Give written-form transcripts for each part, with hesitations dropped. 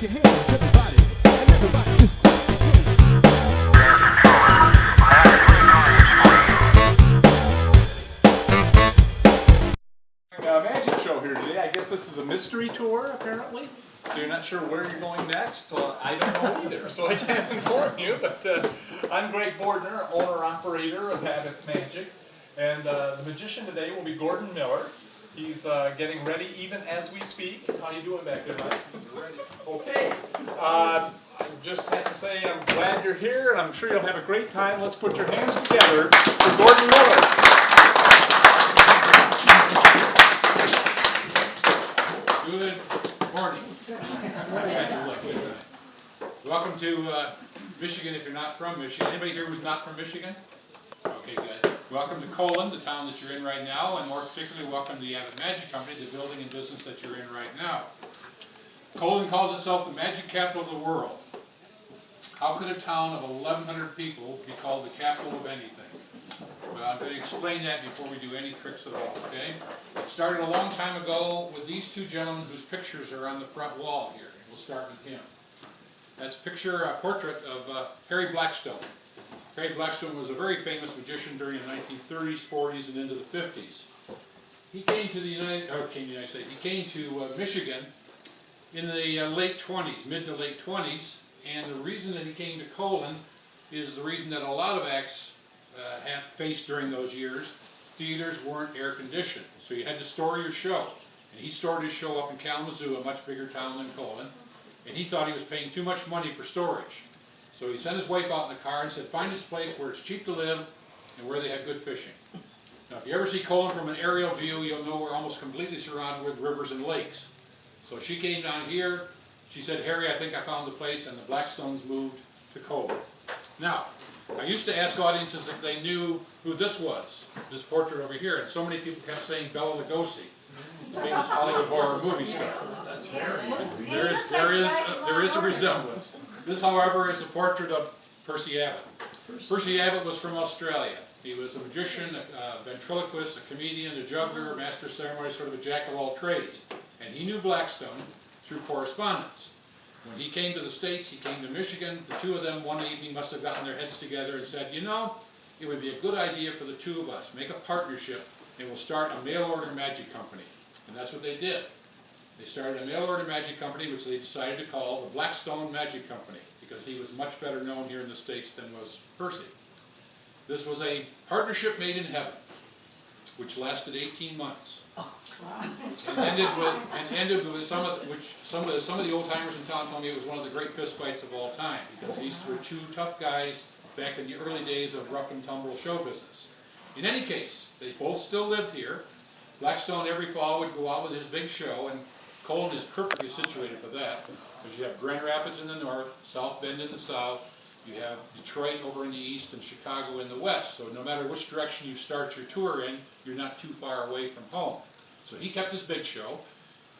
your hands, everybody, and everybody just clap your hands. Magic show here today. I guess this is a mystery tour, apparently. So you're not sure where you're going next? Well, I don't know either, so I can't inform you. But I'm Greg Bordner, owner-operator of Abbotts Magic. And the magician today will be Gordon Miller. He's getting ready even as we speak. How you doing back there, Mike? Ready. Okay. I just have to say I'm glad you're here, and I'm sure you'll have a great time. Let's put your hands together for Gordon Miller. Good morning. Welcome to Michigan if you're not from Michigan. Anybody here who's not from Michigan? Okay, good. Welcome to Colon, the town that you're in right now, and more particularly welcome to the Abbott Magic Company, the building and business that you're in right now. Colon calls itself the magic capital of the world. How could a town of 1,100 people be called the capital of anything? Well, I'm going to explain that before we do any tricks at all, okay? It started a long time ago with these two gentlemen whose pictures are on the front wall here. We'll start with him. That's a portrait of Harry Blackstone. Harry Blackstone was a very famous magician during the 1930s, 40s, and into the 50s. He came to Michigan in the late 20s, mid to late 20s, and the reason that he came to Colon is the reason that a lot of acts have faced during those years. Theaters weren't air conditioned, so you had to store your show. And he stored his show up in Kalamazoo, a much bigger town than Colon, and he thought he was paying too much money for storage. So he sent his wife out in the car and said, find us a place where it's cheap to live and where they have good fishing. Now, if you ever see Colon from an aerial view, you'll know we're almost completely surrounded with rivers and lakes. So she came down here. She said, Harry, I think I found the place, and the Blackstones moved to Colon. Now, I used to ask audiences if they knew who this was, this portrait over here, and so many people kept saying Bela Lugosi, the famous Hollywood horror movie star. That's Harry. There is a resemblance. This, however, is a portrait of Percy Appt. Percy Appt was from Australia. He was a magician, a ventriloquist, a comedian, a juggler, a master of ceremonies, sort of a jack of all trades. And he knew Blackstone through correspondence. When he came to the States, he came to Michigan. The two of them one evening must have gotten their heads together and said, you know, it would be a good idea for the two of us, make a partnership, and we'll start a mail-order magic company. And that's what they did. They started a mail-order magic company, which they decided to call the Blackstone Magic Company, because he was much better known here in the States than was Percy. This was a partnership made in heaven, which lasted 18 months. And ended with some of the old timers in town told me it was one of the great fist fights of all time, because these were two tough guys back in the early days of rough and tumble show business. In any case, they both still lived here. Blackstone every fall would go out with his big show, and Colon is perfectly situated for that, because you have Grand Rapids in the north, South Bend in the south, you have Detroit over in the east, and Chicago in the west. So no matter which direction you start your tour in, you're not too far away from home. So he kept his big show.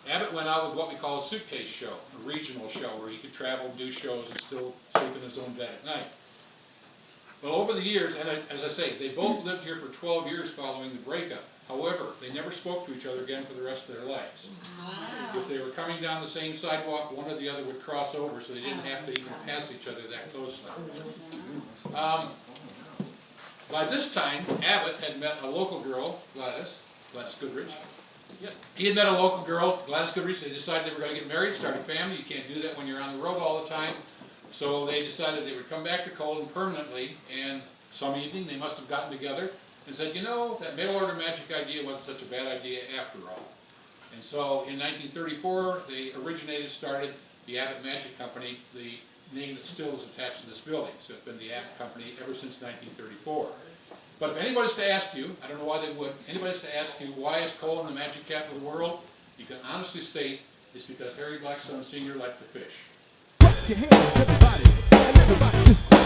Abbott went out with what we call a suitcase show, a regional show, where he could travel and do shows and still sleep in his own bed at night. Well, over the years, and as I say, they both lived here for 12 years following the breakup. However, they never spoke to each other again for the rest of their lives. Wow. If they were coming down the same sidewalk, one or the other would cross over, so they didn't have to even pass each other that closely. By this time, Abbott had met a local girl, Gladys Goodrich. Yep. He had met a local girl, Gladys Goodrich. They decided they were going to get married, start a family. You can't do that when you're on the road all the time. So they decided they would come back to Colon permanently, and some evening they must have gotten together and said, you know, that mail-order magic idea wasn't such a bad idea after all. And so in 1934, they started the Abbott Magic Company, the name that still is attached to this building. So it's been the Abbott Company ever since 1934. But if anybody's to ask you, I don't know why they would, anybody's to ask you, why is Colon the magic capital of the world? You can honestly state it's because Harry Blackstone Sr. liked to fish. Clap your hands, everybody, and everybody just